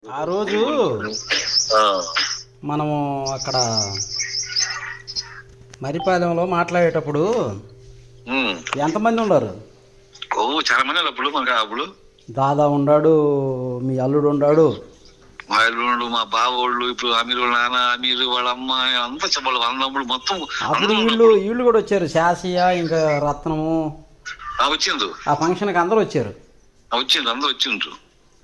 ఆ రోజు ఆ, మనము అక్కడ మరిపాలెంలో మాట్లాడేటప్పుడు ఉమ్. ఎంతమంది ఉన్నారు? ఓ చాలా మంది అప్పుడు మనకి అప్పుడు దాదా ఉండాడు, మీ అల్లుడు ఉండాడు. మా ఇల్లు మా బావోళ్ళు ఇప్పుడు అమీర్ వాళ్ళ నాన్న అమీర్ వాళ్ళ అమ్మ అంతా చెప్పాలి వాళ్ళ మొత్తం అప్పుడు అందరూ వీళ్ళు ఉన్నప్పుడు వీళ్ళు కూడా వచ్చారు, శాసియా ఇంకా రత్నము. వచ్చిండ్రు ఆ ఫంక్షన్కి అందరూ వచ్చారు. వచ్చిండ్రు అందరూ వచ్చిండ్రు.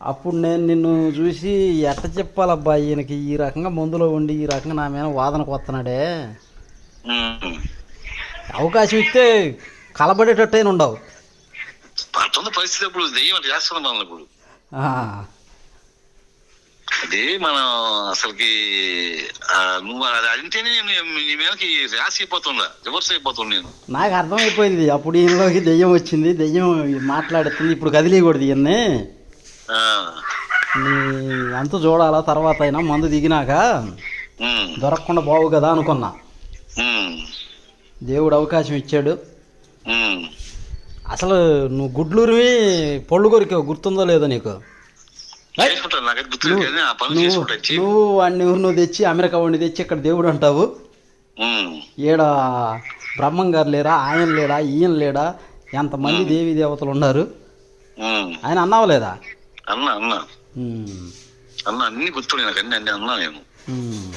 అప్పుడు నేను నిన్ను చూసి ఎట్ట చెప్పాలబ్బా, ఈయనకి ఈ రకంగా మందులో ఉండి ఈ రకంగా నా మీద వాదనకు వస్తున్నాడే, ఉమ్. అవకాశం ఇస్తే కలబడేటట్టయినా ఉండవు. అట్లున్న పరిస్థితి అప్పుడు దెయ్యం అంటే చేస్తున్నాం మనం ఇప్పుడు. ఆ, అదే మనం అసలుకి నువ్వు అది అంటేనే నేను నీ మీదకి రాసి అయిపోతుందా రివర్స్ అయిపోతుంది నేను. నాకు అర్థమైపోయింది. అప్పుడు ఈయనలోకి దెయ్యం వచ్చింది, దెయ్యం మాట్లాడుతుంది, ఇప్పుడు కదిలేయకూడదు ఇవన్నీ, ఆ, నీ అంత చూడాలా తర్వాత అయినా మందు దిగినాక ఉమ్, దొరకకుండా బావు కదా అనుకున్నా. ఉమ్, దేవుడు అవకాశం ఇచ్చాడు. ఉమ్. అసలు నువ్వు గుడ్లూరివి పళ్ళు కొరికావు, గుర్తుందో లేదో నీకు? చేసుకుంటాను నాకైతే గుర్తులేదు కానీ ఆ పనులు చేసుకుంటాను నువ్వు వాడిని నువ్వు తెచ్చి అమెరికా వాడిని తెచ్చి ఇక్కడ దేవుడు అంటావు. ఈడ బ్రహ్మం గారు లేరా, ఆయన లేడా, ఈయన లేడా, ఎంతమంది దేవీ దేవతలు ఉన్నారు ఆయన అన్నావు లేదా? అన్నా అన్నా ఉమ్, అన్నా అన్ని గుర్తులే నాకు అన్ని అన్ని అన్నా నేను ఉమ్,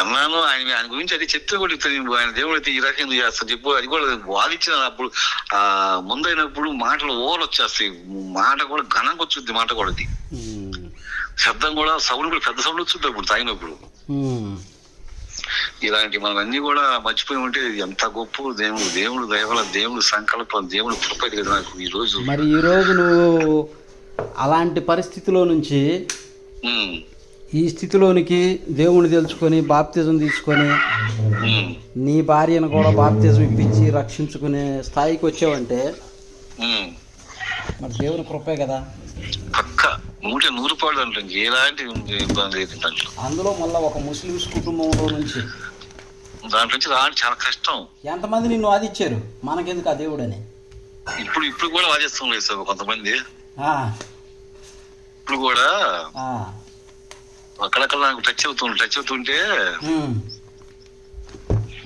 అన్నాను. ఆయన గురించి అది చెప్తే కూడా చెప్తాను. ఆయన దేవుడు అయితే ఈ రకం ఎందుకు చేస్తా చెప్పు. అది కూడా వాదించిన అప్పుడు ఆ ముందైనప్పుడు మాటలు ఓవర్ వచ్చేస్తాయి. మాట కూడా ఘనంగా వచ్చుద్ది, మాట కూడా అది ఉమ్, శబ్దం కూడా సౌండ్ కూడా పెద్ద సౌండ్ వచ్చుద్ది అప్పుడు తాగినప్పుడు. ఉమ్. ఇలాంటి మనం అన్ని కూడా మర్చిపోయి ఉంటే ఎంత గొప్ప దేవుడు, దేవుడు దయవల, దేవుడు సంకల్పం, దేవుడు కృప కదా నాకు ఈ రోజు. మరి ఈరోజు నువ్వు అలాంటి పరిస్థితిలో నుంచి ఉమ్, ఈ స్థితిలోనికి దేవుని తెలుసుకొని బాప్తిజం తీసుకొని ఉమ్, నీ భార్యను కూడా బాప్తిజం ఇప్పించి రక్షించుకునే స్థాయికి వచ్చావంటే ఉమ్. మరి దేవుని కృపే కదా. పక్క 100% అంటే ఎలాంటి ఇబ్బంది లేదు దాంట్లో. అందులో మళ్ళీ ఒక ముస్లిమ్స్ కుటుంబంలో నుంచి దాంట్లో నుంచి రావడం చాలా కష్టం. ఎంతమంది నిన్ను వాదిచ్చారు మనకెందుకు ఆ దేవుడని. ఇప్పుడు కూడా వాదిస్తాం లేదు సార్ కొంతమంది. ఆ, ఇప్పుడు కూడా ఆ, అక్కడక్కడ నాకు టచ్ అవుతుంటే ఉమ్,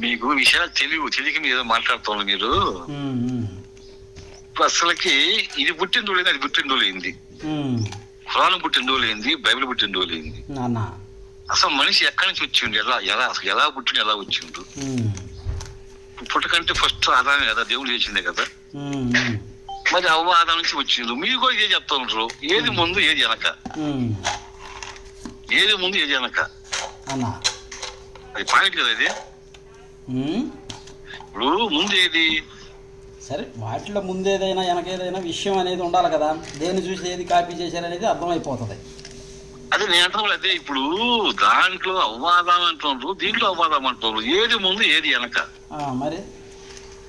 మీకు విషయాలు తెలియక మీరు ఏదో మాట్లాడుతున్నారు మీరు. ఉమ్, ఉమ్, ఇప్పుడు అసలుకి ఇది పుట్టిన రోజు అది పుట్టిన రోజు అయింది, ఉమ్, ఖురాన్ పుట్టిన రోజు అయింది, బైబిల్ పుట్టిన రోజు అయింది. నాన్న, అసలు మనిషి ఎక్కడి నుంచి వచ్చిండు, ఎలా పుట్టిండు, ఎలా వచ్చిండు? ఉమ్, పుట్టకంటే ఫస్ట్ ఆదామే కదా, దేవుడు చేసిందే కదా. ఉమ్, ఉమ్, మరి అవ్వ ఆదాం నుంచి వచ్చిండు. మీరు కూడా ఇదే చెప్తా ఉంటారు, ఏది ముందు ఏది వెనక, ఉమ్, ఏది ముందు ఏది వెనక. అన్నా, అది పాయింట్ కదా ఇది. ఉమ్. ఇప్పుడు ముందు ఏది? సరే, వాటిలో ముందేదైనా వెనకేదైనా విషయం అనేది ఉండాలి కదా. దేన్ని చూసి ఏది కాపీ చేశారనేది అర్థమైపోతుంది. అదే నేను అంటున్నా అదే. ఇప్పుడు దాంట్లో అవ్వాదాం అంటున్నారు, దీంట్లో అవ్వాదాం అంటున్నారు, ఏది ముందు ఏది వెనక. మరి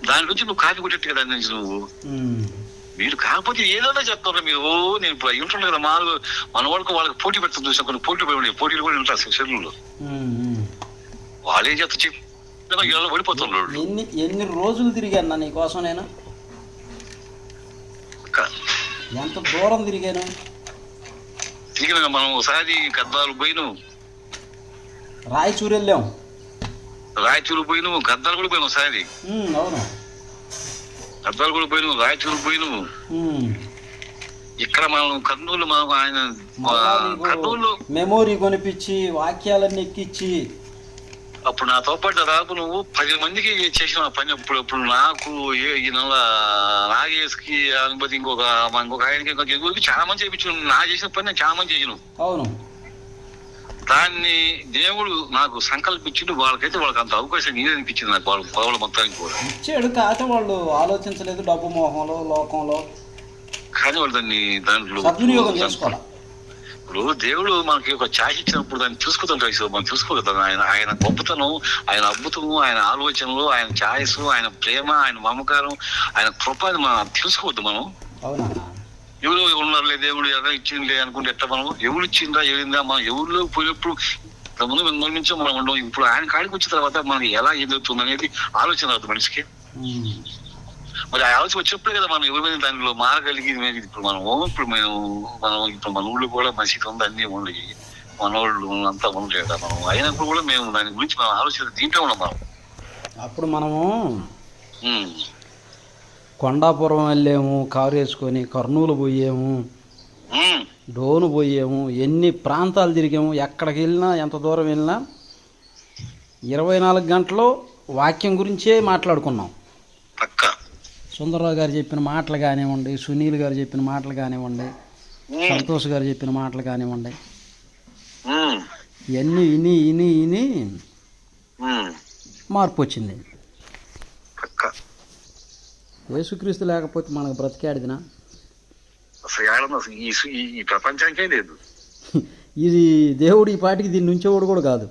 దాని నుంచి నువ్వు కాపీ కొట్టేట్టు కదా నుంచి నువ్వు. ఉమ్, మీరు కాకపోతే ఏదైనా చెప్తారు మీరు. నేను ఇప్పుడు అవి ఉంటున్నాను కదా, మన వాళ్ళకి పోటీ పెడుతుంది చూసాం, కొన్ని పోటీలు కూడా ఉంటారు సెక్షన్లో. ఉమ్, ఉమ్. వాళ్ళు ఏం చెప్తా చెప్పి పడిపోతున్నారు. ఎన్ని రోజులు తిరిగాను నీ కోసం నేను, ఎంత దూరం తిరిగాను. తిరిగిన మనం ఒకసారి గద్దాలు పోయినావు, రాయచూరు వెళ్ళాం, రాయచూరు పోయినావు, గద్దాలు కూడా పోయినావు ఒకసారి. అవును, గద్దాలు కూడా పోయినావు, రాయచూరు పోయినావు. ఇక్కడ మనం కర్నూలు ఆయన కర్నూలు మెమోరీ కొనిపించి వాక్యాలన్నీ ఎక్కించి అప్పుడు నాతో పాటు రాకు నువ్వు 10 మందికి చేసిన పని. అప్పుడు నాకు ఈ నెల నాగేష్కి అనుమతి ఇంకొక ఆయనకి చాలా మంది చేయించు. నా చేసిన పని నేను చాలా మంది చేయను. అవును, దాన్ని దేవుడు నాకు సంకల్పించిండు. వాళ్ళకైతే వాళ్ళకి అంత అవకాశం నీదే అనిపించింది నాకు, వాళ్ళ మొత్తానికి కూడా ఇచ్చాడు. కాకపోతే వాళ్ళు ఆలోచించలేదు, డబ్బు మోహంలో లోకంలో. కానీ వాళ్ళు దాంట్లో సద్వినియోగం చేసుకోవాలి. ఇప్పుడు దేవుడు మనకి ఒక ఛాయ్ ఇచ్చినప్పుడు దాన్ని చూసుకుంటాం, మనం చూసుకోగలుగుతాం. ఆయన గొప్పతనం, ఆయన అద్భుతము, ఆయన ఆలోచనలు, ఆయన ఛాయస్, ఆయన ప్రేమ, ఆయన మమకారం, ఆయన కృప మనం తెలుసుకోవద్దు. మనం ఎవరు ఉన్నారులే దేవుడు ఎలా ఇచ్చిందిలే అనుకుంటే ఎట్లా? మనం ఎవరు ఇచ్చిందా ఏడిందా, మనం ఎవరిలో పోయినప్పుడు ముందు నుంచో మనం ఉండవు. ఇప్పుడు ఆయన కాడికి వచ్చిన తర్వాత మనకి ఎలా ఎదుగుతుంది అనేది ఆలోచన అవుతుంది మనిషికి. మరి ఆ ఆలోచన వచ్చినప్పుడే కదా మనం ఎవరి దానిలో మారగలిగి ఇప్పుడు మన ఊళ్ళో కూడా మసీదు ఉంది, అన్ని ఉన్నాయి, మనోళ్ళు అంతా ఉండలేదు కదా మనం. అయినప్పుడు కూడా మేము దాని గురించి మనం ఆలోచన దీంట్లో ఉన్నాం మనం. అప్పుడు మనము కొండాపురం వెళ్ళాము, కారు వేసుకొని కర్నూలు పోయాము, డోను పోయాము, ఎన్ని ప్రాంతాలు తిరిగాము. ఎక్కడికి వెళ్ళినా ఎంత దూరం వెళ్ళినా 24 గంటలు వాక్యం గురించే మాట్లాడుకున్నాం. సుందరరావు గారు చెప్పిన మాటలు కానివ్వండి, సునీల్ గారు చెప్పిన మాటలు కానివ్వండి, సంతోష్ గారు చెప్పిన మాటలు కానివ్వండి, ఇవన్నీ విని విని విని మార్పు వచ్చింది. యేసుక్రీస్తు లేకపోతే మనకు బ్రతికాడిదినా? అసలు ఈ ప్రపంచానికే లేదు. ఇది దేవుడు ఈ పాటికి దీన్ని నుంచేవాడు కూడా కాదు.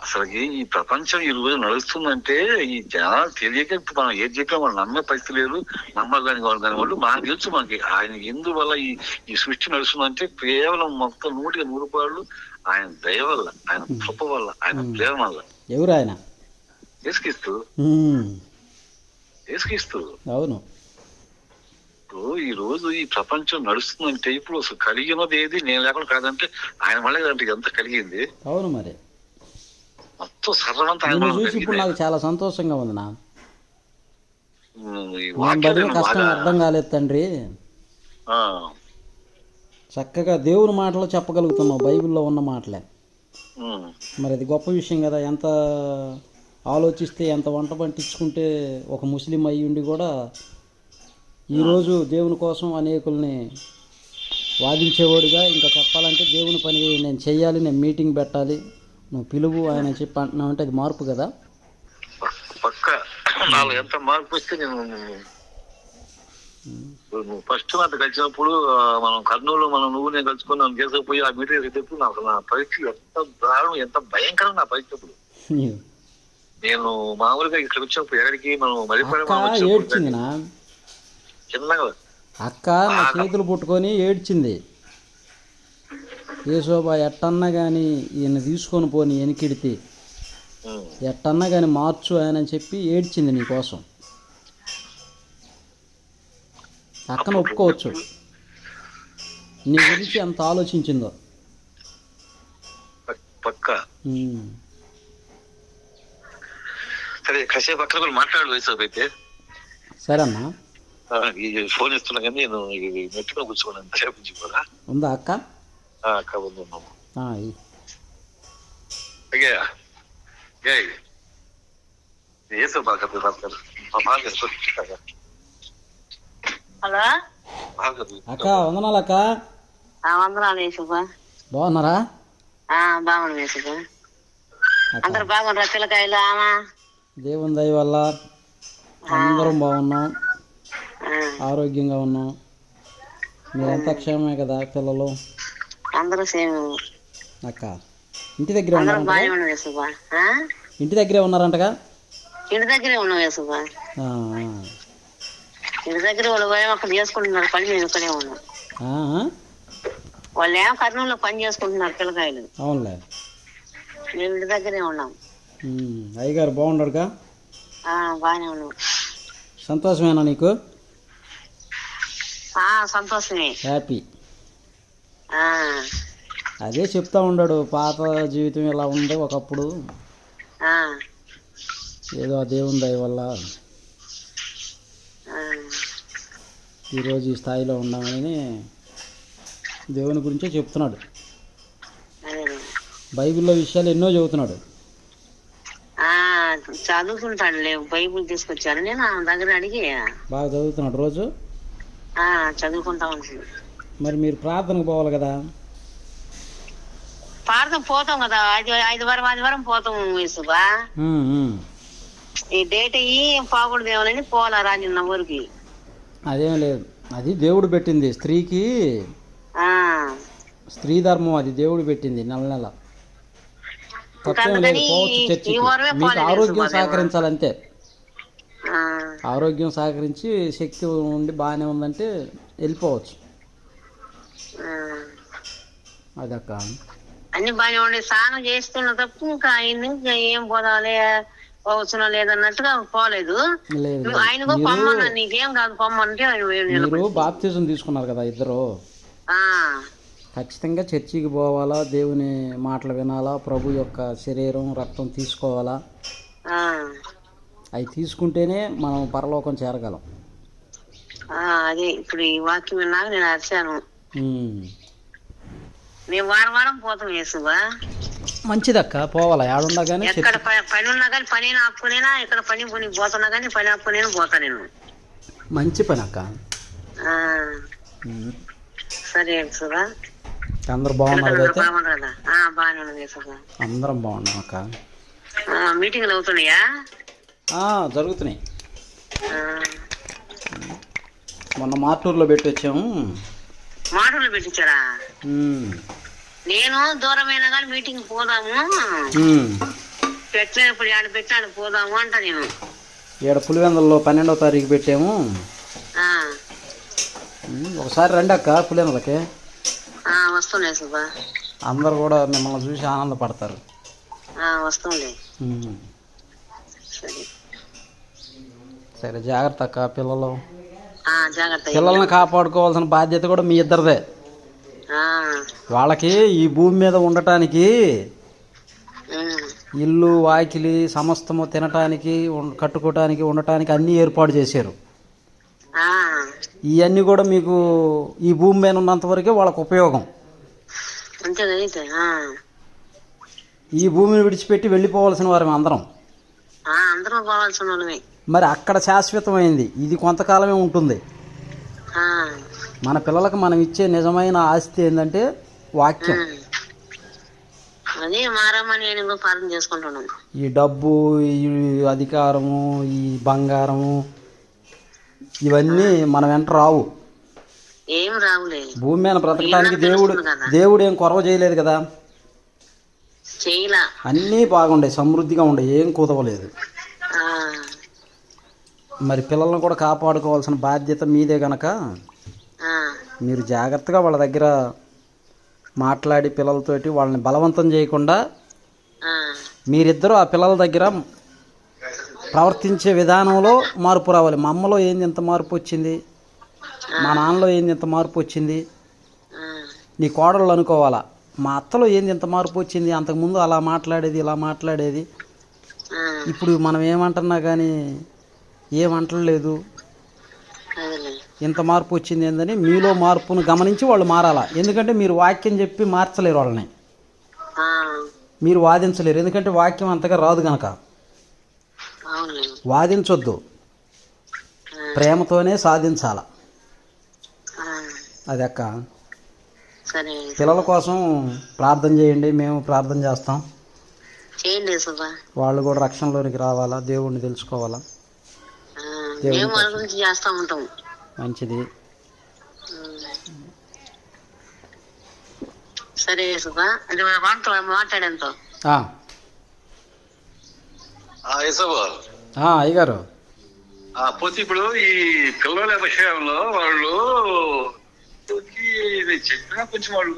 అసలు ఈ ప్రపంచం ఈ రోజు నడుస్తుందంటే ఈ జనాలు తెలియక ఇప్పుడు మనం ఏది చెప్పినా వాళ్ళు నమ్మే పరిస్థితి లేదు. నమ్మగాని వాళ్ళు మనకు తెలుసు. మనకి ఆయన ఎందువల్ల ఈ సృష్టి నడుస్తుందంటే కేవలం మొత్తం 100% ఆయన దయ వల్ల, ఆయన కృప వల్ల, ఆయన ప్రేమ వల్ల. ఎవరు ఆయన? యేసుక్రీస్తు. అవును. ఇప్పుడు ఈ రోజు ఈ ప్రపంచం నడుస్తుందంటే ఇప్పుడు అసలు కలిగినది ఏది నేను లేకుండా కాదంటే ఆయన వల్ల కదంటే ఎంత కలిగింది. అవును. మరి మొత్తం సర్వంతా ఆయన చూసి ఇప్పుడు నాకు చాలా సంతోషంగా ఉంది. కష్టం అర్థం కాలేదు తండ్రి. చక్కగా దేవుని మాటలు చెప్పగలుగుతున్నావు, బైబిల్లో ఉన్న మాటలే. మరి అది గొప్ప విషయం కదా. ఎంత ఆలోచిస్తే, ఎంత వంట పట్టించుకుంటే ఒక ముస్లిం అయ్యి ఉండి కూడా ఈరోజు దేవుని కోసం అనేకుల్ని వాదించేవాడుగా, ఇంకా చెప్పాలంటే దేవుని పని నేను చెయ్యాలి, నేను మీటింగ్ పెట్టాలి, నువ్వు పిలువు ఆయన చెప్పి అంటున్నావు అంటే అది మార్పు కదా. పక్క నాలో ఎంత మార్పు వస్తే నువ్వు ఫస్ట్ నాతో కలిసినప్పుడు మనం కర్నూలు నువ్వు నేను కలుసుకుని నన్ను చేసుకుపోయి ఆ మీటింగ్ వెళ్ళేటప్పుడు నాకు నా పరిస్థితి ఎంత దారుణం, ఎంత భయంకరం నా పరిస్థితి. నేను మామూలుగా ఇక్కడ వచ్చినప్పుడు ఎక్కడికి మనం ఏడ్చింది చిన్నగా అక్క నా చేతులు పుట్టుకొని ఏడ్చింది. ఏ శోభ ఎట్టన్నా కానీ ఈయన తీసుకొని పోని వెనకిడితే ఎట్టన్నా కానీ మార్చు ఆయన అని చెప్పి ఏడ్చింది నీకోసం. అక్కను ఒప్పుకోవచ్చు, నీ గురించి ఎంత ఆలోచించిందో. సరే కాసేపు అక్కడ కూడా మాట్లాడు వయసు అయితే. సరే అన్నా, ఫోన్ ఇస్తున్నా కానీ నేను నెట్టుగా కూర్చోను. సేపు కూడా ఉందా అక్క? అక్క ఉంది. అక్క వందనాలు. అక్క బాగున్నారా? అందరు బాగున్నారా? పిల్లకాయలు దేవుని దయ వల్ల అందరం బాగున్నాం, ఆరోగ్యంగా ఉన్నాం. మీరంతా క్షేమమే కదా? పిల్లలు అందరూ సేమ్. అక్క ఇంటి దగ్గరే ఉన్నారంటగా? ఇంటి దగ్గరే ఉన్నారంటగా? ఇంటి దగ్గరే ఉన్నాం వేసుబా. ఇంటి దగ్గర వాళ్ళు అక్కడ చేసుకుంటున్నారు పని, మేము ఇక్కడే ఉన్నాం. వాళ్ళు ఏమో కర్నూలులో పని చేసుకుంటున్నారు పిల్లకాయలు. అవునులే, మేము ఇంటి దగ్గరే ఉన్నాం. అయ్యగారు బాగున్నాడుగా? బాగానే ఉన్నాం. సంతోషమేనా నీకు? సంతోషమే, హ్యాపీ. అదే చెప్తా ఉన్నాడు, పాత జీవితం ఇలా ఉంది ఒకప్పుడు, ఏదో ఆ దేవుని దయ వల్ల ఈరోజు ఈ స్థాయిలో ఉన్నామని దేవుని గురించే చెప్తున్నాడు. బైబిల్లో విషయాలు ఎన్నో చెబుతున్నాడు. చదువుకుంటాడు, బైబిల్ తీసుకొచ్చాను నేను దగ్గర అడిగి. బాగా చదువుతున్నాడు రోజు? చదువుకుంటా ఉంటుంది. మరి మీరు ప్రార్థనకు పోవాలి కదా? ప్రార్థన పోతాం కదా, ఆదివారం పోతాం వేసుగా. ఈ డేట్ పోకూడదు ఏమని పోలారా నిన్న ఊరికి. అదేం లేదు, అది దేవుడు పెట్టింది స్త్రీకి, స్త్రీ ధర్మం అది దేవుడు పెట్టింది. నెల తప్పేం లేదు, పోవచ్చు చర్చికి. మీకు ఆరోగ్యం సహకరించాలంతే. ఆరోగ్యం సహకరించి శక్తి ఉండి బాగానే ఉందంటే వెళ్ళిపోవచ్చు. అదక్క అన్ని బాగానే ఉండి స్నానం చేస్తున్న తప్పు ఇంకా ఏం పోదాలి, పోవచ్చునా లేదన్నట్టుగా పోలేదు. లేదు నువ్వు ఆయనకు పొమ్మన్నా, నీకేం కాదు పొమ్మంటే ఆయన మీరు బాప్తిజం తీసుకున్నారు కదా ఇద్దరు, ఖచ్చితంగా చర్చికి పోవాలా, దేవుని మాటలు వినాలా, ప్రభు యొక్క శరీరం రక్తం తీసుకోవాలా. అవి తీసుకుంటేనే మనం పరలోకం చేరగలం. అదే ఇప్పుడు ఈ వాక్యం విన్నాక నేను అరిచాను. మేము వారం వారం పోతాం యేసువా. మంచిదక్క, పోవాలా ఏడున్నా కానీ. ఎక్కడ పని ఉన్నా కానీ పని ఆపుకునేనా, ఇక్కడ పని కొని పోతున్నా కానీ పని ఆపుకునేనా పోతా నేను. మంచి పని అక్క. సరే యేసువా. అందరు బాగున్నారు కదా? బాగానే ఉంది యేసువా. అందరం బాగున్నాం అక్క. మీటింగ్లు అవుతున్నాయా? జరుగుతున్నాయి. మొన్న మార్టూరులో పెట్టి వచ్చాము. మార్టూరులో పెట్టించారా? నేను దూరమైనా కానీ మీటింగ్ పోదాము, పెట్టలేనప్పుడు ఆడ పెట్టాడు పోదాము అంట. నేను ఇక్కడ పులివెందులలో 12వ తారీఖు పెట్టాము. ఒకసారి రండి అక్క పులివెందులకి. వస్తుండే సుబ్బా. అందరు కూడా మిమ్మల్ని చూసి ఆనందపడతారు. వస్తుండే. సరే జాగ్రత్త అక్క. జాగ్రత్త. పిల్లల్ని కాపాడుకోవాల్సిన బాధ్యత కూడా మీ ఇద్దరిదే. వాళ్ళకి ఈ భూమి మీద ఉండటానికి ఇల్లు వాకిలి సమస్తము తినటానికి కట్టుకోవటానికి ఉండటానికి అన్నీ ఏర్పాటు చేశారు. ఇవన్నీ కూడా మీకు ఈ భూమి మీద ఉన్నంత వరకే వాళ్ళకు ఉపయోగం. ఈ భూమిని విడిచిపెట్టి వెళ్ళిపోవాల్సిన వారు అందరం. మరి అక్కడ శాశ్వతమైంది, ఇది కొంతకాలమే ఉంటుంది. మన పిల్లలకు మనం ఇచ్చే నిజమైన ఆస్తి ఏంటంటే వాక్యం. ఈ డబ్బు, ఈ అధికారము, ఈ బంగారము ఇవన్నీ మన వెంట రావు. భూమి మీద బ్రతకడానికి దేవుడు ఏం కొరవ చేయలేదు కదా. అన్నీ బాగుండే, సమృద్ధిగా ఉండే, ఏం కుదవలేదు. మరి పిల్లలను కూడా కాపాడుకోవాల్సిన బాధ్యత మీదే గనక మీరు జాగ్రత్తగా వాళ్ళ దగ్గర మాట్లాడి పిల్లలతోటి వాళ్ళని బలవంతం చేయకుండా మీరిద్దరూ ఆ పిల్లల దగ్గర ప్రవర్తించే విధానంలో మార్పు రావాలి. మా అమ్మలో ఏంది ఇంత మార్పు వచ్చింది, మా నాన్నలో ఏంది ఇంత మార్పు వచ్చింది, నీ కోడళ్ళు అనుకోవాలా మా అత్తలో ఏంది ఇంత మార్పు వచ్చింది, అంతకుముందు అలా మాట్లాడేది ఇలా మాట్లాడేది, ఇప్పుడు మనం ఏమంటున్నా కానీ ఏమంటలేదు, ఇంత మార్పు వచ్చింది ఏందని మీలో మార్పును గమనించి వాళ్ళు మారాలా. ఎందుకంటే మీరు వాక్యం చెప్పి మార్చలేరు వాళ్ళని, మీరు వాదించలేరు. ఎందుకంటే వాక్యం అంతగా రాదు కనుక. వాదించొద్దు, ప్రేమతోనే సాధించాల. అది అక్క. పిల్లల కోసం ప్రార్థన చేయండి, మేము ప్రార్థన చేస్తాం. వాళ్ళు కూడా రక్షణలోనికి రావాలా, దేవుడిని తెలుసుకోవాలా. మంచిది. సరే మాట్లాడేంతో అయ్యగారు పోతే ఇప్పుడు ఈ పిల్లల విషయంలో వాళ్ళు చెప్పినా కొంచెం వాళ్ళు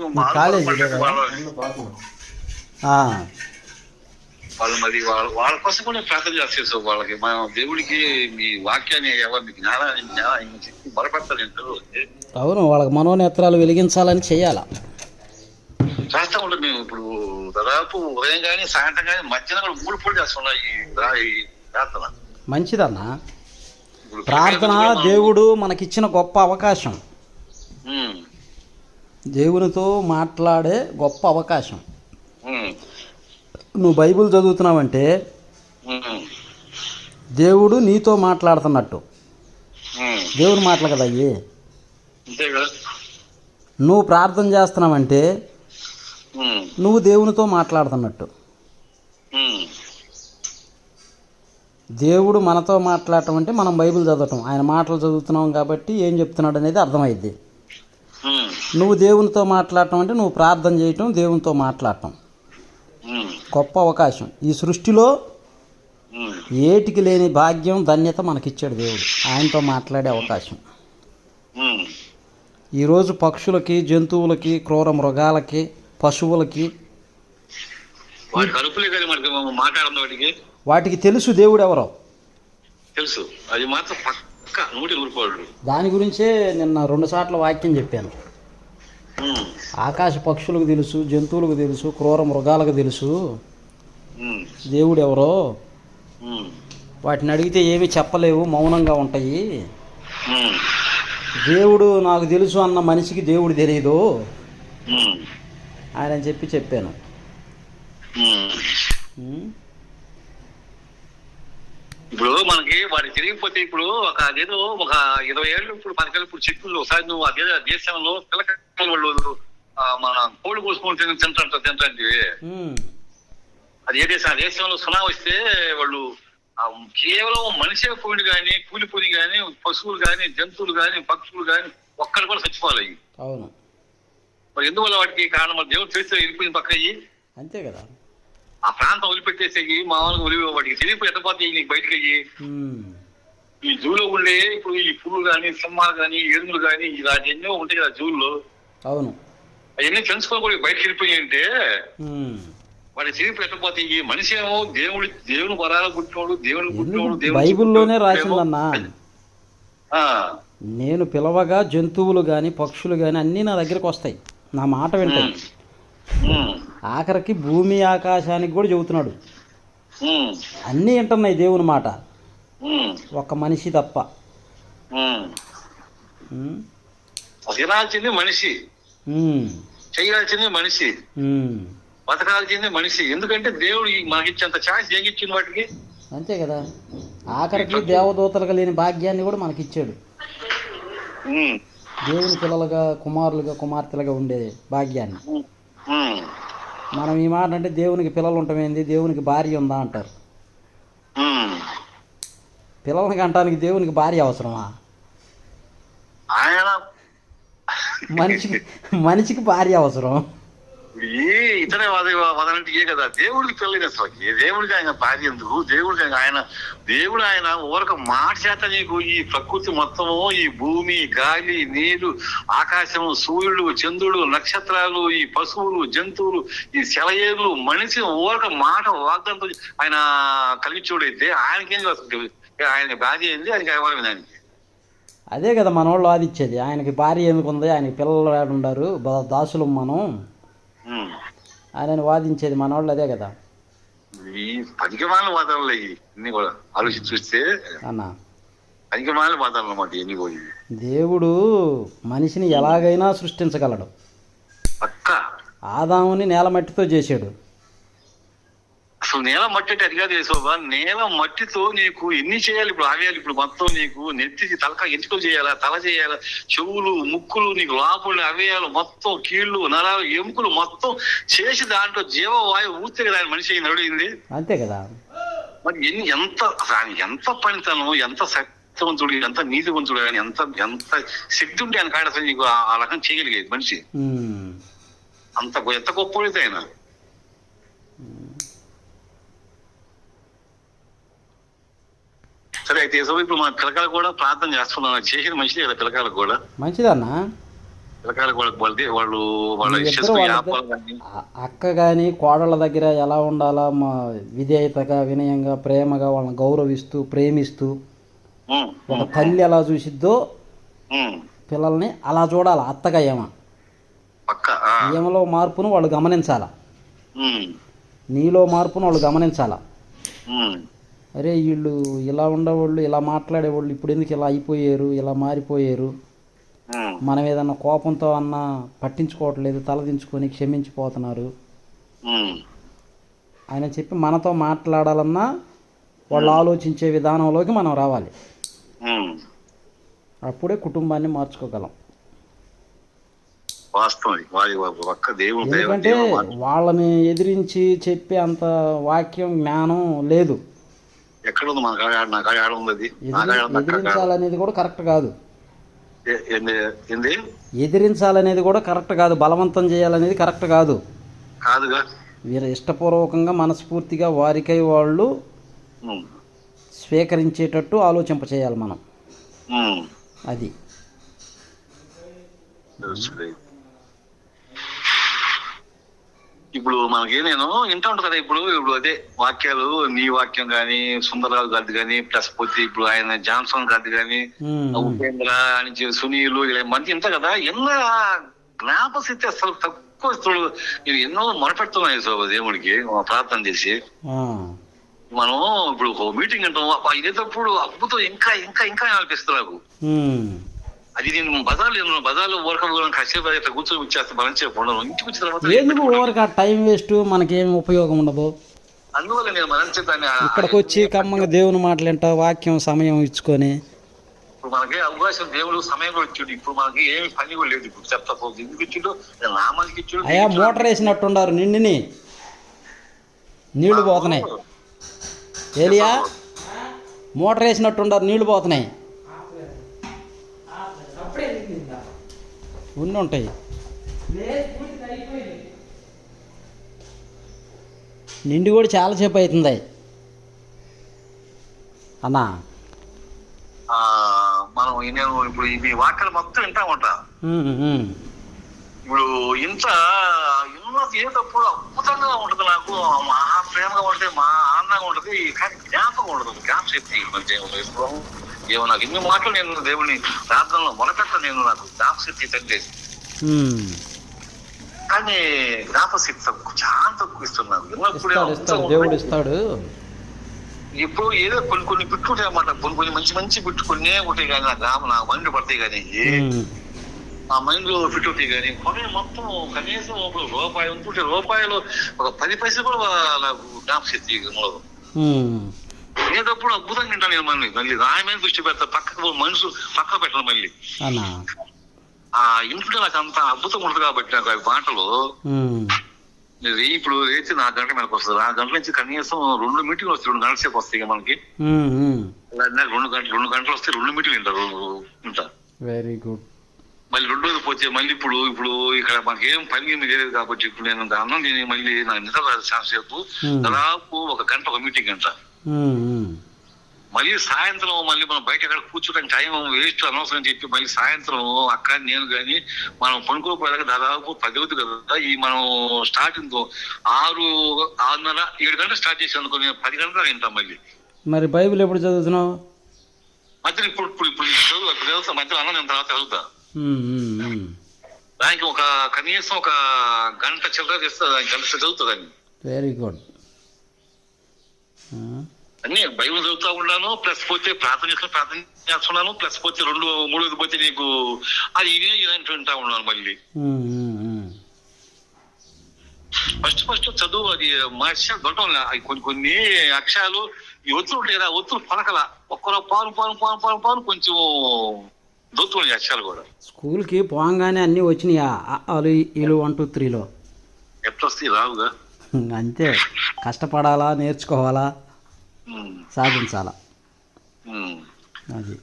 మరి వాళ్ళ కోసం కూడా ప్రార్థన చేస్తారు. వాళ్ళకి మనం దేవుడికి మీ వాక్యాన్ని మీకు చెప్పి బలపడతారు. అవును, వాళ్ళకి మనోనేత్రాలు వెలిగించాలని చెయ్యాల. చేస్తా ఉంటాం మేము. ఇప్పుడు దాదాపు ఉదయం కానీ సాయంత్రం కానీ మధ్యాహ్నం కూడా 3 పూటలు చేస్తున్నాం ఈ ప్రార్థన. మంచిదన్నా. ప్రార్థన దేవుడు మనకిచ్చిన గొప్ప అవకాశం, దేవునితో మాట్లాడే గొప్ప అవకాశం. నువ్వు బైబిల్ చదువుతున్నావంటే దేవుడు నీతో మాట్లాడుతున్నట్టు. దేవుని మాటలు కదా అయ్యి. నువ్వు ప్రార్థన చేస్తున్నావంటే నువ్వు దేవునితో మాట్లాడుతున్నట్టు. దేవుడు మనతో మాట్లాడటం అంటే మనం బైబిల్ చదవటం, ఆయన మాటలు చదువుతున్నాం కాబట్టి ఏం చెప్తున్నాడు అనేది అర్థమైద్ది. నువ్వు దేవునితో మాట్లాడటం అంటే నువ్వు ప్రార్థన చేయటం, దేవునితో మాట్లాడటం. గొప్ప అవకాశం. ఈ సృష్టిలో ఏటికి లేని భాగ్యం, ధన్యత మనకిచ్చాడు దేవుడు, ఆయనతో మాట్లాడే అవకాశం. ఈరోజు పక్షులకి, జంతువులకి, క్రూర మృగాలకి, పశువులకి వాటికి తెలుసు దేవుడు ఎవరో. తెలుసు, అది మాత్రం పక్క 100% దాని గురించే నిన్న 2 సార్లు వాక్యం చెప్పాను. ఆకాశ పక్షులకు తెలుసు, జంతువులకు తెలుసు, క్రూర మృగాలకు తెలుసు దేవుడు ఎవరో. వాటిని అడిగితే ఏమీ చెప్పలేవు, మౌనంగా ఉంటాయి. దేవుడు నాకు తెలుసు అన్న మనిషికి దేవుడు తెలియదు ఆయన అని చెప్పాను. ఇప్పుడు మనకి వాడికి తెలియకపోతే ఇప్పుడు ఒక 20 ఏళ్ళు ఇప్పుడు 10 ఏళ్ళు ఇప్పుడు చెట్లు ఒకసారి నువ్వు అదే దేశంలో పిల్లకాయలు వాళ్ళు మన కోళ్ళు కోసుకొని తింటాంటివి. అది ఏ దేశం? ఆ దేశంలో సునా వస్తే వాళ్ళు కేవలం మనిషే పోయిన కానీ కూలిపోయి కానీ పశువులు కానీ జంతువులు కానీ పక్షులు కానీ ఒక్కరు కూడా చచ్చిపోవాలి. అవును. మరి ఎందువల్ల వాటికి కారణం? దేవుడు చేస్తే వెళ్ళిపోయిన పక్క అయ్యి అంతే కదా, ఆ ప్రాంతం వదిలిపెట్టేసేయి మామూలుగా వాటికి తెలియపోయి ఎట్టపోతే నీకు బయటకు అయ్యి ఈ జూలో ఉండే ఇప్పుడు ఈ పువ్వులు కానీ సింహాలు కానీ ఏనుగులు కానీ ఇలాంటి ఎన్నో ఉంటాయి కదా జూల్లో. అవును. అవన్నీ తెలుసుకొని కూడా బయటకు వెళ్ళిపోయి అంటే వాడి తిరిగి పెట్టకపోతే ఈ మనిషి ఏమో దేవుని వరాలు పుట్టినోడు, దేవుని పుట్టినోడు. బైబిల్లోనే రాసిందన్నా, నేను పిలవగా జంతువులు గాని పక్షులు గాని అన్నీ నా దగ్గరకు వస్తాయి, నా మాట వింటాయి. ఆఖరికి భూమి ఆకాశానికి కూడా చెబుతున్నాడు, అన్నీ వింటున్నాయి దేవుని మాట, ఒక్క మనిషి తప్ప. వినాల్సింది మనిషి, చేయాల్సింది మనిషి, బతకాల్సింది మనిషి. ఎందుకంటే దేవుడు మనకి ఇచ్చేంత ఛాన్స్ ఏగిచ్చింది వాటికి. అంతే కదా, ఆఖరికి దేవదూతలుగా లేని భాగ్యాన్ని కూడా మనకిచ్చాడు. దేవుని పిల్లలుగా కుమారులుగా కుమార్తెలుగా ఉండే భాగ్యాన్ని. మనం ఈ మాట అంటే దేవునికి పిల్లలు ఉండటమేంది, దేవునికి భార్య ఉందా అంటారు. పిల్లల్ని కంటానికి దేవునికి భార్య అవసరమా? ఆయన మనిషికి భార్య అవసరం. ఇతనే వదలంటే ఏ కదా దేవుడికి పిల్లలు అసలు. దేవుడికి ఆయన భార్య ఎందుకు? దేవుడు ఆయన ఊరక మాట చేత నీకు ఈ ప్రకృతి మొత్తము, ఈ భూమి గాలి నీరు ఆకాశము సూర్యుడు చంద్రుడు నక్షత్రాలు ఈ పశువులు జంతువులు ఈ సెలయేరులు మనిషి ఊరక మాట వాగ్దంతో ఆయన కలిగించోడైతే ఆయనకేం ఆయన భార్య ఏంది, ఆయనకి అవ్వాలి దానికి. అదే కదా మన వాళ్ళు వాదిచ్చేది, ఆయనకి భార్య ఎందుకు ఉంది, ఆయనకి పిల్లలు ఉన్నారు, దాసులు మనం ఆయన వాదించేది మన వాళ్ళు. అదే కదా ఈ పనికిమాల వాదనలు ఇన్ని కూడా ఆలోచించి చూస్తే అన్న, పనికిమాల వాదనలు అన్నమాట ఇన్ని కూడా. దేవుడు మనిషిని ఎలాగైనా సృష్టించగలడు. పక్క ఆదాముని నేల మట్టితో చేశాడు. అసలు నేల మట్టి అంటే అది కాదు వేసుకోవా, నేల మట్టితో నీకు ఎన్ని చేయాలి ఇప్పుడు ఆవేయాలి. ఇప్పుడు మొత్తం నీకు నెత్తికి ఎంచుకలు చేయాలా, తల చేయాలా, చెవులు ముక్కులు నీకు లోపల అవేయాలు మొత్తం కీళ్ళు నరాలు ఎముకలు మొత్తం చేసి దాంట్లో జీవవాయువు ఊస్తే కదా ఆయన మనిషి నడిగింది. అంతే కదా. మరి ఎంత పనితనం, ఎంత శక్తివంతుడు, ఎంత నీతివంతుడు, కానీ ఎంత శక్తి ఉంటే ఆయన కాడ అసలు నీకు ఆ రకం చేయగలిగేది మనిషి. ఎంత గొప్ప ఆయన. సరే అయితే ఇప్పుడు మన పిల్లకాయలు కూడా ప్రార్థన చేస్తున్నాం, చేసిన మంచిది కదా పిల్లకాయలకు కూడా. మంచిదన్నా. పిల్లకాయలకు వాళ్ళు అక్క కానీ కోడళ్ళ దగ్గర ఎలా ఉండాలా, మా విధేయతగా వినయంగా ప్రేమగా వాళ్ళని గౌరవిస్తూ ప్రేమిస్తూ ఒక తల్లి ఎలా చూసిద్దో పిల్లల్ని అలా చూడాలి. అత్తగా ఏమలో మార్పును వాళ్ళు గమనించాలా, నీలో మార్పును వాళ్ళు గమనించాలా. అరే వీళ్ళు ఇలా ఉండేవాళ్ళు, ఇలా మాట్లాడేవాళ్ళు ఇప్పుడు ఎందుకు ఇలా అయిపోయారు, ఇలా మారిపోయారు, మనం ఏదన్నా కోపంతో అన్నా పట్టించుకోవట్లేదు, తలదించుకొని క్షమించిపోతున్నారు ఆయన చెప్పి మనతో మాట్లాడాలన్నా వాళ్ళు ఆలోచించే విధానంలోకి మనం రావాలి. అప్పుడే కుటుంబాన్ని మార్చుకోగలం. ఎందుకంటే వాళ్ళని ఎదిరించి చెప్పే అంత వాక్యం జ్ఞానం లేదు. ఎదిరించాలనేది కూడా కరెక్ట్ కాదు. ఎదిరించాలనేది కూడా కరెక్ట్ కాదు. బలవంతం చేయాలనేది కరెక్ట్ కాదు. వీరు ఇష్టపూర్వకంగా మనస్ఫూర్తిగా వారికై వాళ్ళు స్వీకరించేటట్టు ఆలోచింప చేయాలి మనం. అది ఇప్పుడు మనకి నేను వింటా ఉంటా కదా, ఇప్పుడు అదే వాక్యాలు, నీ వాక్యం గాని, సుందరరావు గారిది గాని, ప్లస్ పోతే ఇప్పుడు ఆయన జాన్సన్ గారిది గాని, ఉపేంద్ర అని సునీలు ఇలా మంది వింటా కదా, ఎన్నో జ్ఞాపశక్తి అసలు తక్కువ ఇస్తాడు. నేను ఎన్నో మొరపెడుతున్నాయి సో దేవుడికి ప్రార్థన చేసి. మనం ఇప్పుడు మీటింగ్ అంటాం, ఇదేటప్పుడు అద్భుతం ఇంకా ఇంకా ఇంకా అనిపిస్తుంది నాకు. అది నేను బజార్లో ఊరక కాసేపు ఇట్లా కూర్చొని వచ్చేస్తా బలం చెప్పడం, ఇంటికి వచ్చిన తర్వాత ఎందుకు ఊరక టైం వేస్ట్, మనకేం ఉపయోగం ఉండదు. అందువల్ల నేను మనం చెప్పాను ఇక్కడికి వచ్చి కమ్మంగా దేవుని మాటలు వింటా, వాక్యం సమయం ఇచ్చుకొని. ఇప్పుడు మనకి అవకాశం దేవుడు సమయం కూడా ఇచ్చాడు. ఇప్పుడు మనకి ఏమి పని కూడా లేదు. ఇప్పుడు చెప్తా ఎందుకు ఇచ్చాడు, నామానికి ఇచ్చాడు. అయ్యా మోటార్ వేసినట్టున్నారు, నిండిని నీళ్లు పోతున్నాయి. ఏలియా మోటార్ వేసినట్టుండారు, నీళ్లు పోతున్నాయి. ఉండి ఉంటాయి. నిండి కూడా చాలాసేపు అవుతుంది అన్నా. మనం నేను ఇప్పుడు ఈ వాక్యాలు మొత్తం వింటా ఉంటా. ఇప్పుడు ఇంత ఏటప్పుడు అద్భుతంగా ఉంటది నాకు, మా ప్రేమగా ఉంటది, మా ఆనందంగా ఉంటది, కానీ జ్ఞాపకం ఉండదు. జ్ఞాపశక్తి ఏమో నాకు ఇన్ని మాటలు నేను దేవుని ప్రార్థనలో మొదట నేను నాకు జ్ఞాపశక్తి తండ్రి, కానీ జ్ఞాపశక్తి చాలా తక్కువ ఇస్తున్నాను. దేవుడు ఇస్తాడు. ఇప్పుడు ఏదో కొన్ని బిట్టు ఉంటాయి అన్నమాట, కొన్ని మంచి బిట్టు కొన్ని ఉంటాయి కానీ నా మైండ్ పడతాయి కానీ, ఆ మైండ్ లో ఫిట్ అవుతాయి కానీ కొన్ని మొత్తం కనీసం రూపాయి ఉంటుంటే రూపాయలు ఒక 10 పైసలు కూడా నాకు జ్ఞాపశక్తి ఉండదు. ఏదప్పుడు అద్భుతంగా తింటాను నేను. మళ్ళీ ఆయన మీద దృష్టి పెడతా, పక్కకు మనసు పక్క పెట్టను. మళ్ళీ ఆ ఇంట్లో నాకు అంత అద్భుతం ఉంటుంది కాబట్టి నాకు ఆ మాటలు ఇప్పుడు అయితే 4 గంటల మనకు వస్తుంది. 4 గంటల నుంచి కనీసం 2 మీటింగ్లు వస్తాయి, 2 గంటల సేపు వస్తాయి మనకి. 2 గంటలు వస్తే 2 మీటింగ్లు ఉంటా. Very good. మళ్ళీ 2 రోజులు పోతే మళ్ళీ ఇప్పుడు ఇక్కడ మనకి ఏం పని తెలియదు కాబట్టి ఇప్పుడు నేను అన్నం తిని మళ్ళీ నా నిద్ర సేపు దాదాపు 1 గంట ఒక మీటింగ్ అంట. మళ్ళీ సాయంత్రం మళ్ళీ మనం బయట ఎక్కడ కూర్చోడానికి టైం వేస్ట్ అనవసరం చెప్పి మళ్ళీ సాయంత్రం అక్క నేను కానీ మనం పనుకోపోయేదాకా దాదాపు 10 అవుతుంది కదా. ఈ మనం స్టార్టింగ్ 6:30 7 గంటలు స్టార్ట్ చేసి అనుకో, 10 గంటల వింటాం. మళ్ళీ మరి బైబిల్ ఎప్పుడు చదువుతున్నావు? మధ్యలో ఇప్పుడు చదువుతా, మధ్యలో అన్నం నేను తర్వాత చదువుతా. దానికి కనీసం 1 గంట చిల్లర చేస్తా, గంట చదువుతుందని. Very good. అన్ని బైబిల్ చదువుతా ఉన్నాను, ప్లస్ పోతే ప్రార్థన చేస్తున్నాను, ప్లస్ పోతే 2-3 పోతే నీకు అది ఇలాంటి వింటా ఉన్నాను. మళ్ళీ ఫస్ట్ చదువు అది మార్చా దొరకం. కొన్ని అక్షరాలు ఈ ఒత్తులు ఉంటాయి కదా, ఒత్తులు పలకల ఒక్కరో పాలు కొంచెం దొరుకుతున్నాయి అక్షరాలు కూడా. స్కూల్కి పోగానే అన్నీ వచ్చినాయా? అలు ఇలు 1 2 3లో ఎట్లా వస్తాయి? రావుగా. అంతే, కష్టపడాలా, నేర్చుకోవాలా, సాధించాలా. అది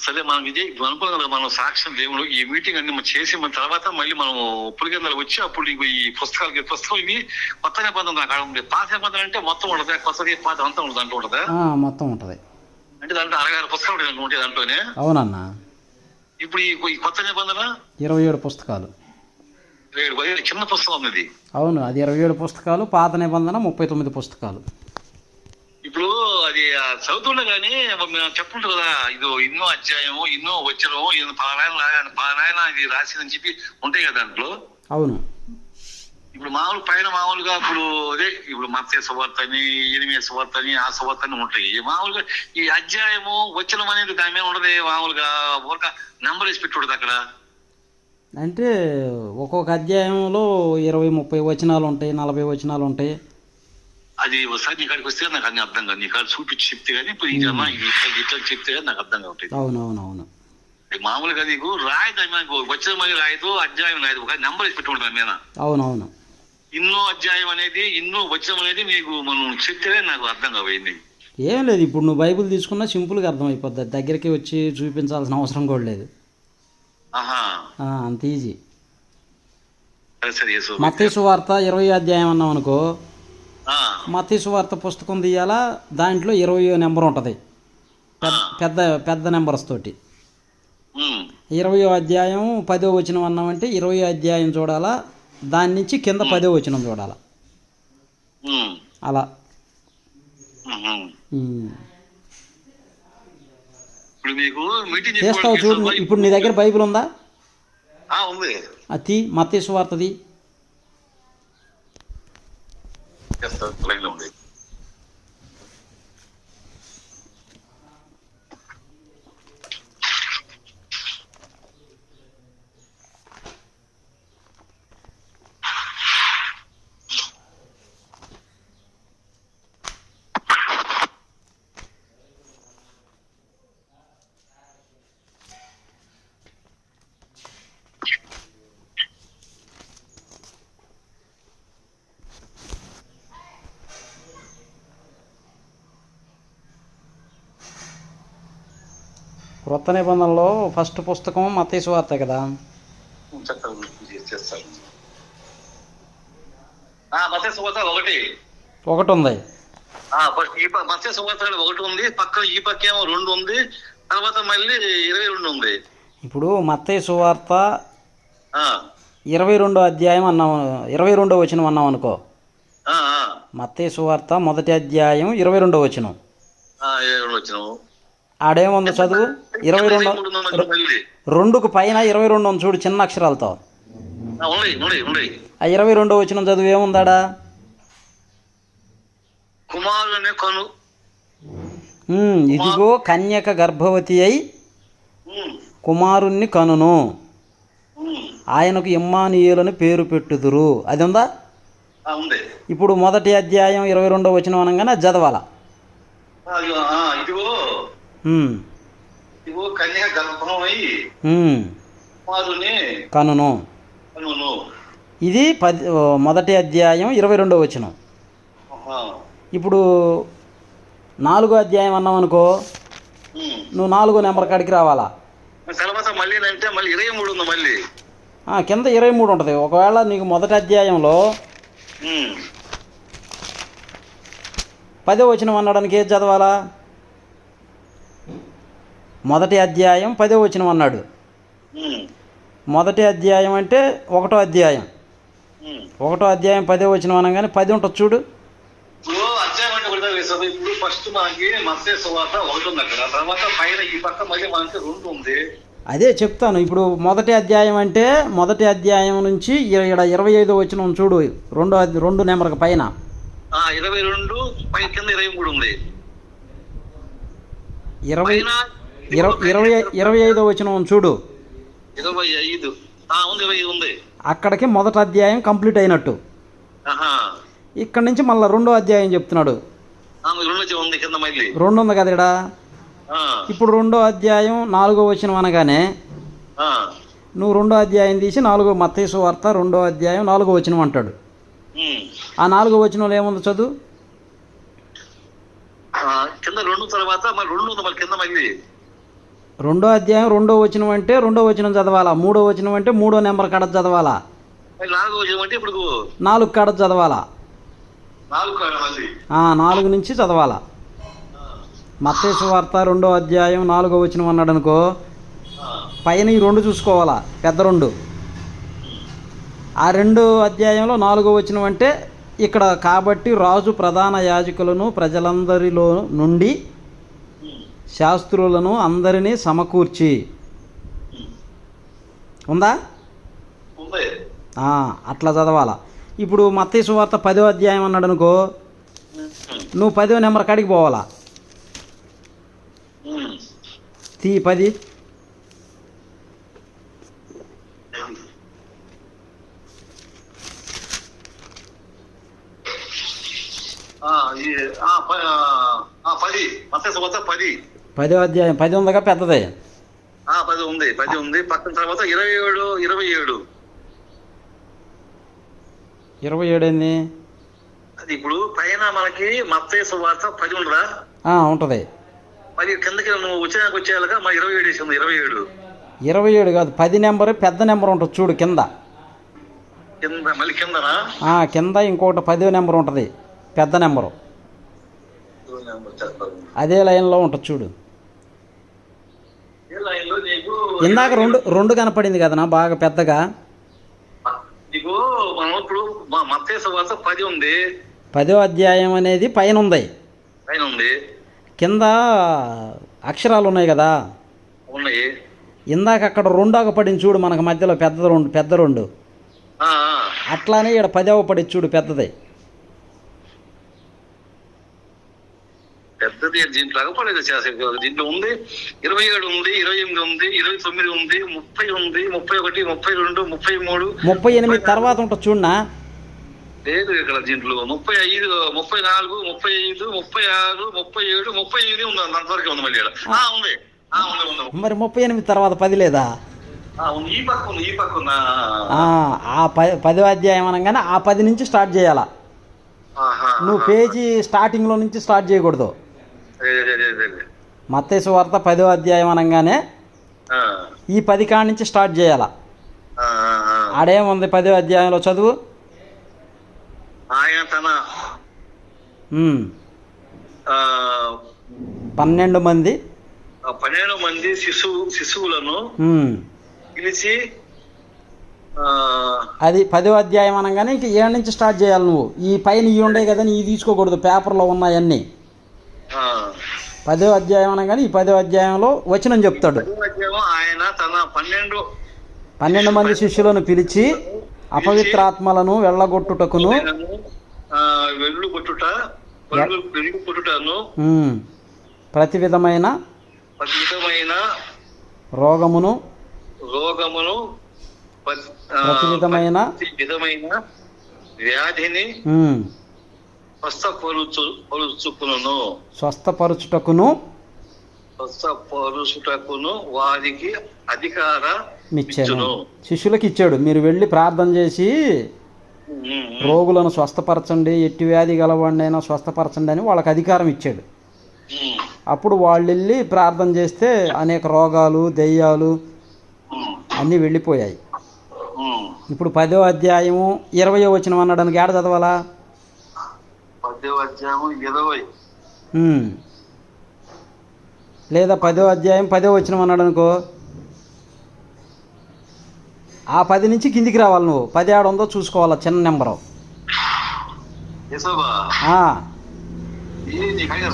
సరే మనం ఇదే అనుకున్నాం కదా, మనం సాక్ష్యం దేవుడు ఈ మీటింగ్ అన్ని మనం చేసి తర్వాత మళ్ళీ మనం పులిగందలు వచ్చి అప్పుడు ఈ పుస్తకం ఇవి కొత్త నిబంధన నాకు ఉంది. పాత నిబంధన అంటే మొత్తం ఉంటుంది, కొత్తది పాత అంతా ఉంటుంది, దాంట్లో ఉంటుందా? మొత్తం ఉంటుంది. అంటే దాంట్లో 66 పుస్తకాలు ఉంటాయి దాంట్లోనే. అవునన్నా. ఇప్పుడు ఈ కొత్త నిబంధన 27 పుస్తకాలు. చిన్న పుస్తకం ఉంది. అవును, అది 27 పుస్తకాలు. పాత నిబంధన 39 పుస్తకాలు. ఇప్పుడు అది చదువుతుండే కానీ చెప్పుంటు కదా, ఇది ఎన్నో అధ్యాయము, ఎన్నో వచ్చరము, పలానా ఇది రాసిందని చెప్పి ఉంటాయి కదా దాంట్లో. అవును. ఇప్పుడు మామూలుగా ఇప్పుడు అదే ఇప్పుడు మత్తయి సువార్త అని, ఎనిమిది సువార్త అని, ఆ సువార్త అని ఉంటాయి. మామూలుగా ఈ అధ్యాయము వచనం అనేది దాని మీద ఉండదు. మామూలుగా ఒక నెంబర్ వేసి పెట్టి ఉండదు అక్కడ. అంటే ఒక్కొక్క అధ్యాయంలో 20-30 వచనాలు ఉంటాయి, 40 వచనాలు ఉంటాయి. అది ఒకసారి నీ కాడికి వస్తే నాకు అన్ని అర్థం కాదు. నీ కాడ చూపించి చెప్తే కానీ ఇప్పుడు ఇట్లా చెప్తే కానీ నాకు అర్థం కావట్లేదు. అవునవునవును. మామూలుగా నీకు రాయదు, వచ్చిన మళ్ళీ రాయదు, అధ్యాయం రాయదు, ఒక నెంబర్ వేసి పెట్టి ఉంటుంది మీద. అవునవును. ఇన్నో అధ్యాయం అనేది, ఇన్నో వచనం అనేది మీకు మనం చెప్తే నాకు అర్థం కావైంది. ఏం లేదు, ఇప్పుడు నువ్వు బైబిల్ తీసుకున్నా సింపుల్గా అర్థమైపోద్ది. దగ్గరికి వచ్చి చూపించాల్సిన అవసరం కూడా లేదు. అంత ఈజీ. మత్తయి సువార్త 20 అధ్యాయం అన్నాం అనుకో, మత్తయి సువార్త పుస్తకం తీయాలా, దాంట్లో 20 నెంబర్ ఉంటుంది, పెద్ద నెంబర్స్ తోటి. 20 అధ్యాయం 10వ వచనం అన్నామంటే 20 అధ్యాయం చూడాలా, దాని నుంచి కింద 10వ వచనం చూడాలి. అలా ఇప్పుడు మీకు మీటింగ్ చేస్తావు చూడు. ఇప్పుడు నీ దగ్గర బైబిల్ ఉందా? ఉంది. అది మత్తయి సువార్తది. లైన్లో ఉంది. క్రొత్త నిబంధనలో ఫస్ట్ పుస్తకం మత్తయి సువార్త కదా. మత్తయి సువార్త ఒకటి ఉంది. మత్తయి సువార్త 1 ఉంది, పక్క ఈ పక్క ఏమో 2 ఉంది, తర్వాత మళ్ళీ 22 ఉంది. ఇప్పుడు మత్తయి సువార్త 22వ అధ్యాయం అన్నాం, 22వ వచనం అన్నాం అనుకో. మత్తయి సువార్త 1వ అధ్యాయం 22వ వచనం. ఆడేముంది చదువు? 22కు పైన 22 ఉంది చూడు, చిన్న అక్షరాలతో. ఆ 22వ వచనం చదువు ఏముందాడా? కుమారుని కను. ఇదిగో కన్యక గర్భవతి అయి కుమారుణ్ణి కనును, ఆయనకు ఇమ్మానుయేలని పేరు పెట్టుదురు. అది ఉందా? ఇప్పుడు 1వ అధ్యాయం 22వ వచనం అనగానే అది చదవాలా. కనును. ఇది 1వ అధ్యాయం 22వ వచనం. ఇప్పుడు 4వ అధ్యాయం అన్నాం అనుకో, నువ్వు 4వ నెంబర్ కాడికి రావాలా. కింద 23 ఉంటుంది. ఒకవేళ నీకు 1వ అధ్యాయంలో 10వ వచనం అన్నాడానికి ఏది చదవాలా? 1వ అధ్యాయం 10వ వచనం అన్నాడు. 1వ అధ్యాయం అంటే 1వ అధ్యాయం. 1వ అధ్యాయం 10వ వచనం అనగానే 10 ఉంటుంది చూడు. అదే చెప్తాను. ఇప్పుడు 1వ అధ్యాయం అంటే 1వ అధ్యాయం నుంచి 25వ వచనం చూడు, 2 నెంబర్కి పైన 22 కింద 23 ఉంది. 25వ వచనం చూడు. 25 ఉంది. అక్కడికి 1వ అధ్యాయం కంప్లీట్ అయినట్టు. ఇక్కడ నుంచి మళ్ళీ 2వ అధ్యాయం చెప్తున్నాడు. 2 ఉంది కదా ఇక్కడ. ఇప్పుడు 2వ అధ్యాయం 4వ వచనం అనగానే నువ్వు 2వ అధ్యాయం తీసి 4వ మత్తయి సువార్త 2వ అధ్యాయం 4వ వచనం అంటాడు. ఆ 4వ వచనంలో ఏముంది చదువు? కింద 2 తర్వాత 2 కింద మళ్ళీ 2వ అధ్యాయం 2వ వచనం అంటే 2వ వచనం చదవాలా. 3వ వచనం అంటే 3వ నెంబర్ కాడ చదవాలా. 4వ వచనం అంటే ఇప్పుడు 4 కాడ చదవాలా. 4 నుంచి చదవాలా. మత్తయి సువార్త 2వ అధ్యాయం 4వ వచనం అన్నాడు అనుకో, పైన ఈ 2 చూసుకోవాలా, పెద్ద 2. ఆ 2వ అధ్యాయంలో 4వ వచనం అంటే ఇక్కడ కాబట్టి రాజు ప్రధాన యాజకులను ప్రజలందరిలో నుండి శాస్త్రులను అందరినీ సమకూర్చి ఉందా? అట్లా చదవాలా. ఇప్పుడు మత్తయి సువార్త 10వ అధ్యాయం అన్నాడు అనుకో, నువ్వు 10వ నెంబర్ కాడికి పోవాలా. 10 10వ అధ్యాయం 10 ఉందిగా పెద్దదే. 10 ఉంది. పక్కన తర్వాత 27 ఏంది? అది ఇప్పుడు పైన మనకి మత్తయి సువార్త 10 ఉండదా? ఉంటది. మరి కిందకి నువ్వు వచ్చేయాలిగా, మరి 27 వేసింది. 27 కాదు, 10 నెంబర్ పెద్ద నెంబర్ ఉంటుంది చూడు కింద. మళ్ళీ కిందనా? కింద ఇంకొకటి 10వ నెంబర్ ఉంటుంది, పెద్ద నెంబరు. అదే లైన్లో ఉంటుంది చూడు. ఇందాక 2 కనపడింది కదనా బాగా పెద్దగా. నీకు మా మత్తయి సువార్త 10 ఉంది. 10వ అధ్యాయం అనేది పైన ఉంది, కింద అక్షరాలు ఉన్నాయి కదా, ఉన్నాయి. ఇందాక అక్కడ రెండోగా పడింది చూడు, మనకు మధ్యలో పెద్ద రెండు అట్లానే ఇక్కడ 10వ పడింది చూడు, పెద్దది. పెద్దది దీంట్లో అగపడేది దీంట్లో ఉంది. 27 ఉంది, 28 ఉంది, 29 ఉంది, 30 ఉంది, 31, 32, 33, 38 తర్వాత ఉంటుంది చూడనా. లేదు ఇక్కడ దీంట్లో 35, 34, 35, 36, 37, 38 ఉంది. అంతవరకు ఉంది. మళ్ళీ ఉంది. మరి 38 తర్వాత 10 లేదా? ఈ పక్క ఉన్న ఆ 10వ అధ్యాయం అనగానే ఆ 10 నుంచి స్టార్ట్ చేయాలా. నువ్వు పేజీ స్టార్టింగ్లో నుంచి స్టార్ట్ చేయకూడదు. మత్తయి సువార్త 10వ అధ్యాయం అనగానే ఈ 10 కాడ నుంచి స్టార్ట్ చేయాలా. ఆడేముంది 10వ అధ్యాయంలో చదువు. ఆయన తన 12 మంది శిశువులను పిలిచి, అది 10వ అధ్యాయం అనగానే ఇంక 7 నుంచి స్టార్ట్ చేయాలి. నువ్వు ఈ పైన ఇవి ఉండే కదా, ఇవి తీసుకోకూడదు, పేపర్లో ఉన్నాయన్నీ. 10వ అధ్యాయం అనగానే ఈ 10వ అధ్యాయంలో వచనం చెప్తాడు. ఆయన తన 12 మంది శిష్యులను పిలిచి అపవిత్రాత్మలను వెళ్ళగొట్టుటకును ప్రతి విధమైన రోగమును ప్రతి విధమైన వ్యాధిని స్వస్థపరుచుటకును వారికి అధికారమిచ్చెను. శిష్యులకు ఇచ్చాడు. మీరు వెళ్ళి ప్రార్థన చేసి రోగులను స్వస్థపరచండి, ఎట్టి వ్యాధి గలవాడినైనా స్వస్థపరచండి అని వాళ్ళకి అధికారం ఇచ్చాడు. అప్పుడు వాళ్ళు వెళ్ళి ప్రార్థన చేస్తే అనేక రోగాలు, దెయ్యాలు అన్నీ వెళ్ళిపోయాయి. ఇప్పుడు 10వ అధ్యాయము 20వ వచనం అన్నాడానికి ఏడ చదవాలా? 10వ అధ్యాయం 20 లేదా 10వ అధ్యాయం 10వ వచనం అన్నాడు అనుకో, ఆ 10 నుంచి కిందికి రావాలి. నువ్వు 10 ఏడ ఉందో చూసుకోవాలా, చిన్న నెంబరు.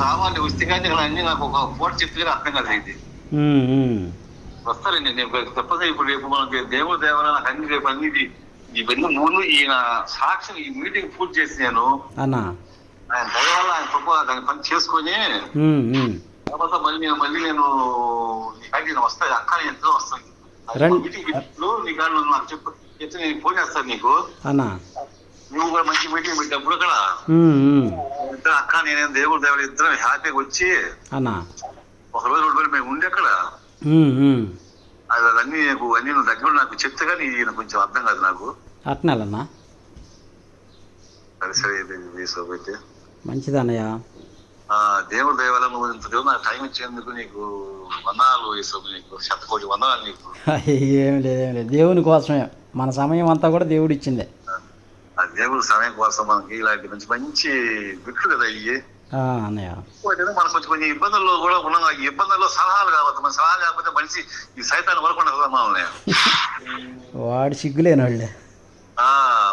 రావాలి వస్తే కానీ అన్ని నాకు ఒక ఫోటో చెప్తే అర్థం కదా. ఇది వస్తారండి. నేను తప్పదు. ఇప్పుడు రేపు మనకి దేవుడు దేవాల నాకు అన్ని రేపు అన్ని ఇవన్నీ ముందు ఈయన సాక్షి ఈ మీటింగ్ పూర్తి చేసి నేను ఆయన దయ వల్ల ఆయన తప్ప దాని పని చేసుకొని తర్వాత మళ్ళీ నేను వస్తాను. అక్క నేను ఎంతో వస్తాను. మీటింగ్ నీ కాళ్ళు నాకు చెప్పు, చెప్తే నేను ఫోన్ చేస్తాను నీకు. నువ్వు కూడా మంచి మీటింగ్ పెట్టినప్పుడు అక్కడ అక్క నేనేం దేవుడు దేవుడు ఇద్దరం హ్యాపీగా వచ్చి ఒక రోజు 2 రోజులు మేము ఉండి అక్కడ అన్నీ అన్ని నువ్వు దగ్గర నాకు చెప్తే కానీ కొంచెం అర్థం కాదు నాకు. అట్నాలన్నా సరే మంచిదన్నయ్య. దేవుడు దయ వల్ల నువ్వు ఇంత దేవుడు నాకు టైం ఇచ్చేందుకు నీకు వందనాలు. నీకు 100,000,000 వందనాలు నీకు. ఏం లేదు, దేవుని కోసమే. మన సమయం అంతా కూడా దేవుడు ఇచ్చిందే. ఆ దేవుడు సమయం కోసం మనకి ఇలాంటి మంచి మంచి బిట్లు కదా ఇవి అన్నయ్య. మనకు కొంచెం ఇబ్బందుల్లో కూడా ఉన్నాం. ఈ ఇబ్బందుల్లో సలహాలు కావచ్చు. మన సలహాలు కాకపోతే మనిషి ఈ సైతాన్ని వరకుండా కదా మనల్ని. వాడు సిగ్గులేని వాళ్ళే.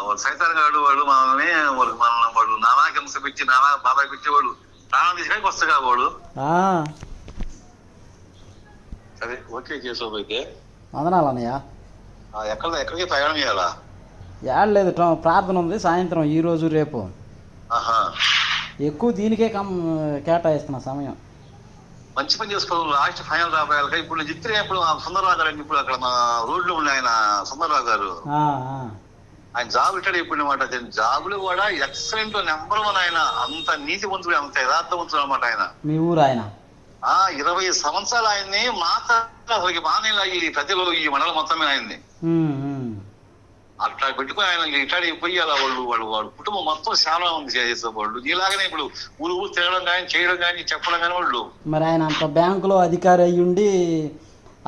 వాడు సైతాన్ గాడు, వాడు మనల్ని వాడు నానాకి హింస పెట్టి నానా బాబాయ్ పెట్టేవాడు ప్రాణం తీసుకొని వస్తాగా వాడు. సరే ఓకే చేసుకోబోయితే వందనాలు అన్నయ్య. ఎక్కడికి ప్రయాణం చేయాలా? ఏడలేదు, ప్రార్థన ఉంది సాయంత్రం, ఈ రోజు రేపు. ఎక్కువ దీనికే కేటాయిస్తున్నా సమయం. మంచి పని చేసుకోవాలి. లాస్ట్ ఫైనల్ రాబోయాలి. ఇప్పుడు నేను చెప్తే ఇప్పుడు సుందరరావు గారు ఇప్పుడు అక్కడ మా రోడ్లో ఉండే ఆయన సుందరరావు గారు ఆయన జాబ్ ఇట్టాడు. ఇప్పుడు అనమాట జాబులు కూడా ఎక్సలెంట్ నెంబర్ 1 ఆయన. అంత నీతివంతుడు, అంత యథార్థవంతుడు అనమాట ఆయన. మీ ఊరు ఆయన 20 సంవత్సరాలు ఆయన్ని మాత్రం బాగానే ఈ ప్రజలు ఈ మండలం మొత్తం మీద ఆయన్ని అట్లా పెట్టుకుని ఆయన ఇట్లాడి పోయి అలా వాడు కుటుంబం మొత్తం చాలా ఉంది చేసేవాళ్ళు. ఇలాగనే ఇప్పుడు ఊరు తిరగడం కానీ చేయడం కానీ చెప్పడం కానీ వాళ్ళు. మరి ఆయన అంత బ్యాంకులో అధికారి అయ్యుండి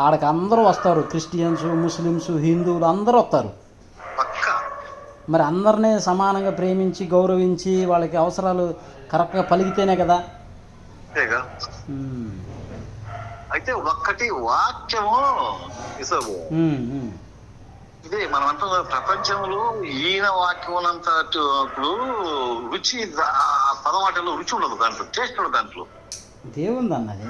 ఆడకి అందరూ వస్తారు, క్రిస్టియన్స్, ముస్లిమ్స్, హిందువులు అందరూ వస్తారు. మరి అందరినీ సమానంగా ప్రేమించి గౌరవించి వాళ్ళకి అవసరాలు కరెక్ట్గా పలికితేనే కదా. అయితే ఒక్కటి వాక్యము ఇదే మనం అంటున్న ప్రపంచంలో ఈయన వాక్యం ఉన్నంత ఇప్పుడు రుచి ఆ పదం వాటిలో రుచి ఉండదు, దాంట్లో టేస్ట్ ఉండదు. దాంట్లో దేవుంది అన్నది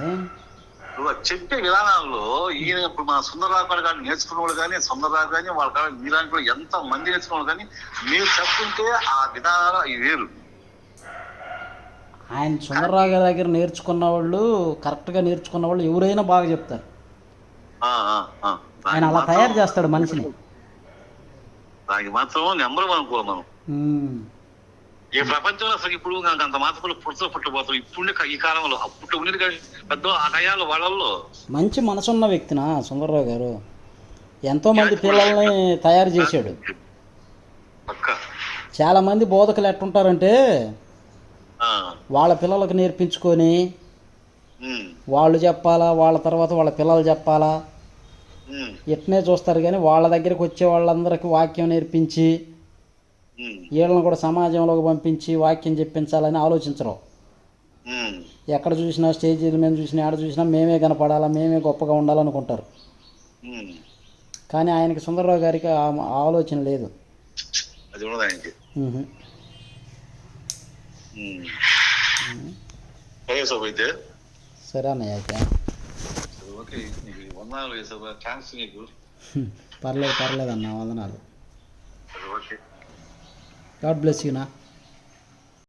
చెప్పే విధానాల్లో ఈయన ఇప్పుడు మన సుందరరావు కానీ నేర్చుకున్నవాడు కానీ సుందరరావు కానీ వాళ్ళ కాడ మీలాంటి ఎంత మంది నేర్చుకున్నాడు కానీ మీరు చెప్తుంటే ఆ విధానాలు అవి వేరు. ఆయన సుందరరావు గారి దగ్గర నేర్చుకున్న వాళ్ళు, కరెక్ట్గా నేర్చుకున్న వాళ్ళు ఎవరైనా బాగా చెప్తారు. ఆయన అలా తయారు చేస్తాడు మనిషిని. దానికి మాత్రం నెంబర్ వన్ అనుకో మనం. ఈ ప్రపంచంలో అసలు ఇప్పుడు అంత మాత్రం పుట్టబోతాం ఇప్పుడే ఈ కాలంలో. అప్పుడు ఉండేది కానీ పెద్ద ఆ టయాలు వాళ్ళల్లో మంచి మనసున్న వ్యక్తినా సుందరరావు గారు. ఎంతో మంది పిల్లల్ని తయారు చేశాడు. చాలా మంది బోధకులు ఎట్టుంటారంటే వాళ్ళ పిల్లలకు నేర్పించుకొని వాళ్ళు చెప్పాలా, వాళ్ళ తర్వాత వాళ్ళ పిల్లలు చెప్పాలా, ఎట్నే చూస్తారు. కానీ వాళ్ళ దగ్గరికి వచ్చే వాళ్ళందరికీ వాక్యం నేర్పించి వీళ్ళని కూడా సమాజంలోకి పంపించి వాక్యం చెప్పించాలని ఆలోచించరు. ఎక్కడ చూసినా స్టేజీల మీద చూసినా ఎక్కడ చూసినా మేమే కనపడాలా, మేమే గొప్పగా ఉండాలనుకుంటారు. కానీ ఆయనకి సుందరరావు గారికి ఆలోచన లేదు. సరే అన్నయ్య అయితే పర్లేదు అన్న, వందనాలు. గాడ్ బ్లెస్ యూ నా.